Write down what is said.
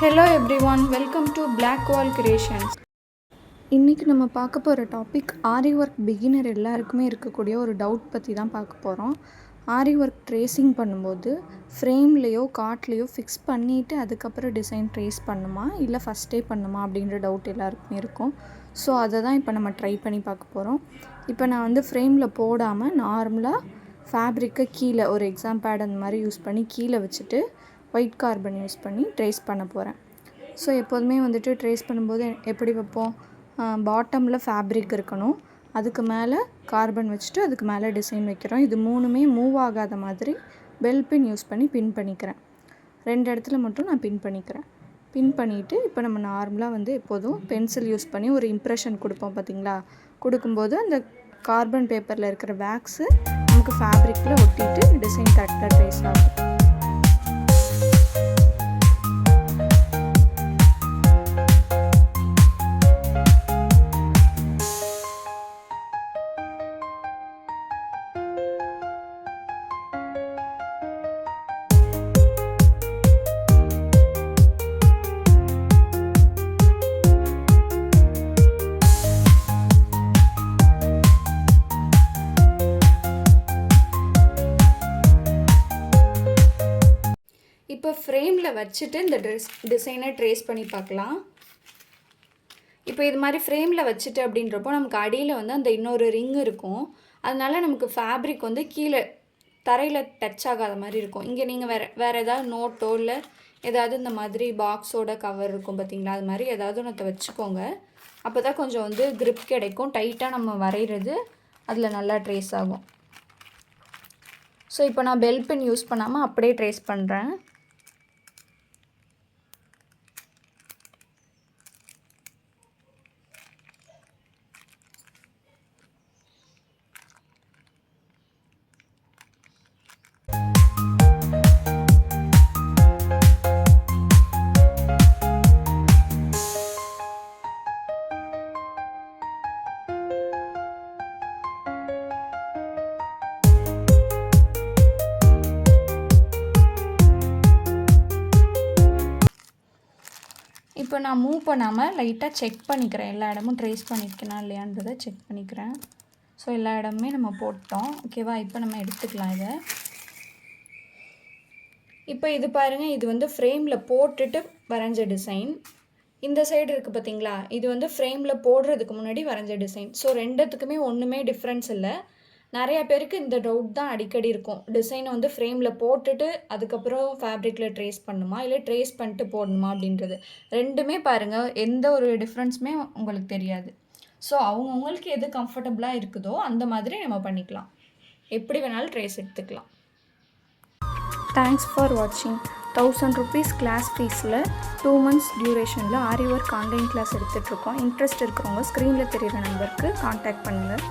Hello everyone, welcome to Black Wall Creations. இன்றைக்கி நம்ம பார்க்க போகிற டாபிக் ஆரி ஒர்க் பிகினர் எல்லாருக்குமே இருக்கக்கூடிய ஒரு டவுட் பற்றி தான் பார்க்க போகிறோம். ஆரி ஒர்க் ட்ரேசிங் பண்ணும்போது ஃப்ரேம்லேயோ கார்ட்லேயோ ஃபிக்ஸ் பண்ணிவிட்டு அதுக்கப்புறம் டிசைன் ட்ரேஸ் பண்ணுமா இல்லை ஃபஸ்ட்டே பண்ணுமா அப்படின்ற டவுட் எல்லாருக்குமே இருக்கும். ஸோ அதை தான் இப்போ நம்ம ட்ரை பண்ணி பார்க்க போகிறோம். இப்போ நான் ஃப்ரேமில் போடாமல் நார்மலாக ஃபேப்ரிக்கை கீழே ஒரு எக்ஸாம் பேட் அந்த மாதிரி யூஸ் பண்ணி கீழே வச்சுட்டு ஒயிட் கார்பன் யூஸ் பண்ணி ட்ரேஸ் பண்ண போகிறேன். ஸோ எப்போதுமே ட்ரேஸ் பண்ணும்போது எப்படி வைப்போம், பாட்டமில் ஃபேப்ரிக் இருக்கணும், அதுக்கு மேலே கார்பன் வச்சுட்டு அதுக்கு மேலே டிசைன் வைக்கிறோம். இது மூணுமே மூவ் ஆகாத மாதிரி பெல் பின் யூஸ் பண்ணி பின் பண்ணிக்கிறேன். 2 இடத்துல மட்டும் நான் பின் பண்ணிக்கிறேன். பின் பண்ணிவிட்டு இப்போ நம்ம நார்மலாக எப்போதும் பென்சில் யூஸ் பண்ணி ஒரு இம்ப்ரெஷன் கொடுப்போம் பார்த்திங்களா. கொடுக்கும்போது அந்த கார்பன் பேப்பரில் இருக்கிற வேக்ஸு நமக்கு ஃபேப்ரிக்கில் ஒட்டிட்டு டிசைன் கரெக்டாக ட்ரேஸ் ஆகும். இப்போ ஃப்ரேமில் வச்சுட்டு இந்த டிசைனை ட்ரேஸ் பண்ணி பார்க்கலாம். இப்போ இது மாதிரி ஃப்ரேமில் வச்சுட்டு அப்படின்றப்போ நமக்கு அடியில் அந்த இன்னொரு ரிங் இருக்கும். அதனால் நமக்கு ஃபேப்ரிக் கீழே தரையில் டச் ஆகாத மாதிரி இருக்கும். இங்கே நீங்கள் வேறு ஏதாவது நோட்டோ இல்லை ஏதாவது இந்த மாதிரி பாக்ஸோட கவர் இருக்கும் பார்த்திங்களா, அது மாதிரி ஏதாவது ஒன்றத்தை வச்சுக்கோங்க. அப்போ தான் கொஞ்சம் க்ரிப் கிடைக்கும். டைட்டாக நம்ம வரைகிறது அதில் நல்லா ட்ரேஸ் ஆகும். ஸோ இப்போ நான் பெல் பின் யூஸ் பண்ணாமல் அப்படியே ட்ரேஸ் பண்ணுறேன். இப்போ நான் மூவ் பண்ணாமல் லைட்டாக செக் பண்ணிக்கிறேன். எல்லா இடமும் ட்ரேஸ் பண்ணியிருக்கேனா இல்லையான்றதை செக் பண்ணிக்கிறேன். ஸோ எல்லா இடமுமே நம்ம போட்டோம். ஓகேவா, இப்போ நம்ம எடுத்துக்கலாம் இதை. இப்போ இது பாருங்கள், இது ஃப்ரேமில் போட்டுட்டு வரைஞ்ச டிசைன். இந்த சைடு இருக்குது பார்த்தீங்களா, இது ஃப்ரேமில் போடுறதுக்கு முன்னாடி வரைஞ்ச டிசைன். ஸோ ரெண்டுத்துக்குமே ஒன்றுமே டிஃப்ரென்ஸ் இல்லை. நிறையா பேருக்கு இந்த டவுட் தான் அடிக்கடி இருக்கும். டிசைனை ஃப்ரேமில் போட்டுட்டு அதுக்கப்புறம் ஃபேப்ரிக்கில் ட்ரேஸ் பண்ணுமா இல்லை ட்ரேஸ் பண்ணிட்டு போடணுமா அப்படின்றது. ரெண்டுமே பாருங்கள், எந்த ஒரு டிஃப்ரென்ஸுமே உங்களுக்கு தெரியாது. ஸோ அவங்கவுங்களுக்கு எது கம்ஃபர்டபுளாக இருக்குதோ அந்த மாதிரி நம்ம பண்ணிக்கலாம். எப்படி வேணாலும் ட்ரேஸ் எடுத்துக்கலாம். தேங்க்ஸ் ஃபார் வாட்சிங். 1000 rupees கிளாஸ் ஃபீஸில் 2 months டியூரேஷனில் ஆரி ஒர்க் ஆன்லைன் கிளாஸ் எடுத்துகிட்ருக்கோம். இன்ட்ரெஸ்ட் இருக்கிறவங்க ஸ்க்ரீனில் தெரிகிற நம்பருக்கு கான்டாக்ட் பண்ணுங்கள்.